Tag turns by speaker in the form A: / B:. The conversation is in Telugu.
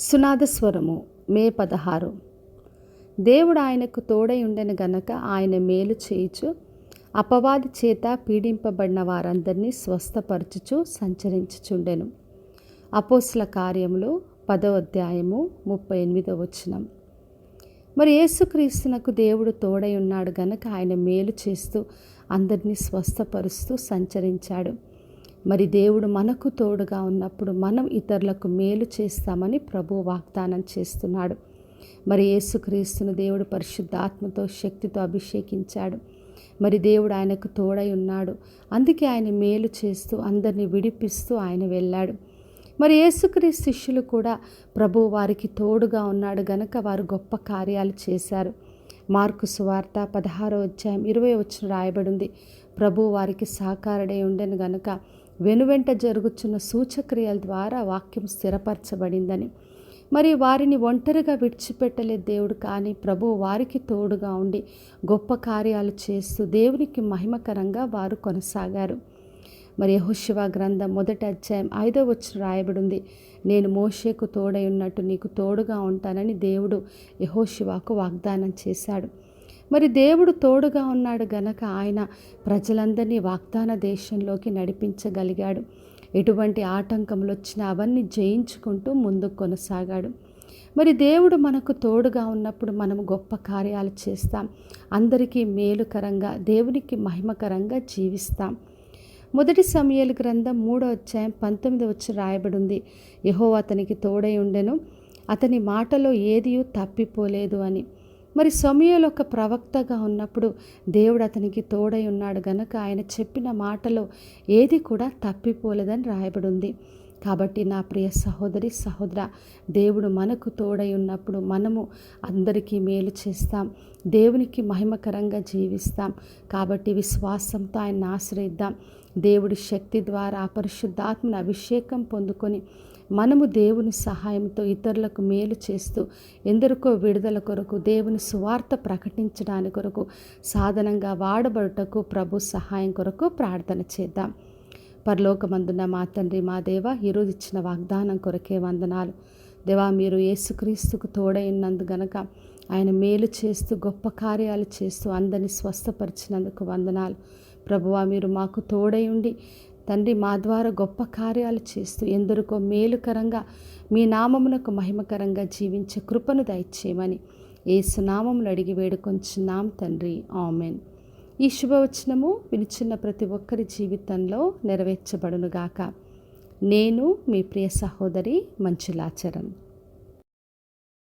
A: సునాదస్వరము మే 16. దేవుడు ఆయనకు తోడై ఉండెను గనక ఆయన మేలు చేయుచు అపవాది చేత పీడింపబడిన వారందరినీ స్వస్థపరచుచు సంచరించుచుండెను. అపోస్తల కార్యములు 10వ అధ్యాయము 38వ వచనం. మరి యేసుక్రీస్తునకు దేవుడు తోడై ఉన్నాడు గనక ఆయన మేలు చేస్తూ అందరినీ స్వస్థపరుస్తూ సంచరించాడు. మరి దేవుడు మనకు తోడుగా ఉన్నప్పుడు మనం ఇతరులకు మేలు చేస్తామని ప్రభువు వాగ్దానం చేస్తున్నాడు. మరి యేసుక్రీస్తును దేవుడు పరిశుద్ధాత్మతో శక్తితో అభిషేకించాడు. మరి దేవుడు ఆయనకు తోడై ఉన్నాడు. అందుకే ఆయన మేలు చేస్తూ అందరినీ విడిపిస్తూ ఆయన వెళ్ళాడు. మరి యేసుక్రీస్తు శిష్యులు కూడా ప్రభువు వారికి తోడుగా ఉన్నాడు గనక వారు గొప్ప కార్యాలు చేశారు. మార్కు సువార్త 16వ అధ్యాయం 20వ వచనం రాయబడింది. ప్రభువు వారికి సహకారుడై ఉండెను గనక వెనువెంట జరుగుతున్న సూచక్రియల ద్వారా వాక్యం స్థిరపరచబడిందని. మరి వారిని ఒంటరిగా విడిచిపెట్టలేదు దేవుడు, కానీ ప్రభువు వారికి తోడుగా ఉండి గొప్ప కార్యాలు చేస్తూ దేవునికి మహిమకరంగా వారు కొనసాగారు. మరి యెహోషువ గ్రంథం 1వ అధ్యాయం 5వ వచనం రాయబడింది. నేను మోషేకు తోడై ఉన్నట్టు నీకు తోడుగా ఉంటానని దేవుడు యెహోషువకు వాగ్దానం చేశాడు. మరి దేవుడు తోడుగా ఉన్నాడు గనక ఆయన ప్రజలందరినీ వాగ్దాన దేశంలోకి నడిపించగలిగాడు. ఎటువంటి ఆటంకములు వచ్చినా అవన్నీ జయించుకుంటూ ముందుకు కొనసాగాడు. మరి దేవుడు మనకు తోడుగా ఉన్నప్పుడు మనం గొప్ప కార్యాలు చేస్తాం. అందరికీ మేలుకరంగా దేవునికి మహిమకరంగా జీవిస్తాం. 1 సమూయేలు గ్రంథం 3వ అధ్యాయం 19వ వచనం రాయబడింది. యెహోవా అతనికి తోడై ఉండెను, అతని మాటలో ఏదియూ తప్పిపోలేదు అని. మరి సమూయేలు ఒక ప్రవక్తగా ఉన్నప్పుడు దేవుడు అతనికి తోడై ఉన్నాడు గనక ఆయన చెప్పిన మాటలో ఏది కూడా తప్పిపోలేదని రాయబడింది. కాబట్టి నా ప్రియ సహోదరి సహోదర, దేవుడు మనకు తోడై ఉన్నప్పుడు మనము అందరికీ మేలు చేస్తాం, దేవునికి మహిమకరంగా జీవిస్తాం. కాబట్టి విశ్వాసంతో ఆయన్ని ఆశ్రయిద్దాం. దేవుడి శక్తి ద్వారా పరిశుద్ధాత్మని అభిషేకం పొందుకొని మనము దేవుని సహాయంతో ఇతరులకు మేలు చేస్తూ ఎందరికో విడుదల కొరకు దేవుని సువార్త ప్రకటించడానికి కొరకు సాధనంగా వాడబడుటకు ప్రభు సహాయం కొరకు ప్రార్థన చేద్దాం. పరలోకమందున్న మా తండ్రి మా దేవ, ఈరోజు ఇచ్చిన వాగ్దానం కొరకే వందనాలు. దేవా, మీరు యేసుక్రీస్తుకు తోడై ఉన్నందు గనక ఆయన మేలు చేస్తూ గొప్ప కార్యాలు చేస్తూ అందరినీ స్వస్థపరిచినందుకు వందనాలు. ప్రభువా, మీరు మాకు తోడై ఉండి తండ్రి మా ద్వారా గొప్ప కార్యాలు చేస్తూ ఎందరికో మేలుకరంగా మీ నామమునకు మహిమకరంగా జీవించే కృపను దయచేయమని యేసు నామములో అడిగి వేడుకొంచున్నాం తండ్రి, ఆమెన్. ఈ శుభవచనము వినిచున్న ప్రతి ఒక్కరి జీవితంలో నెరవేర్చబడునుగాక. నేను మీ ప్రియ సహోదరి మంజులా చరణ్.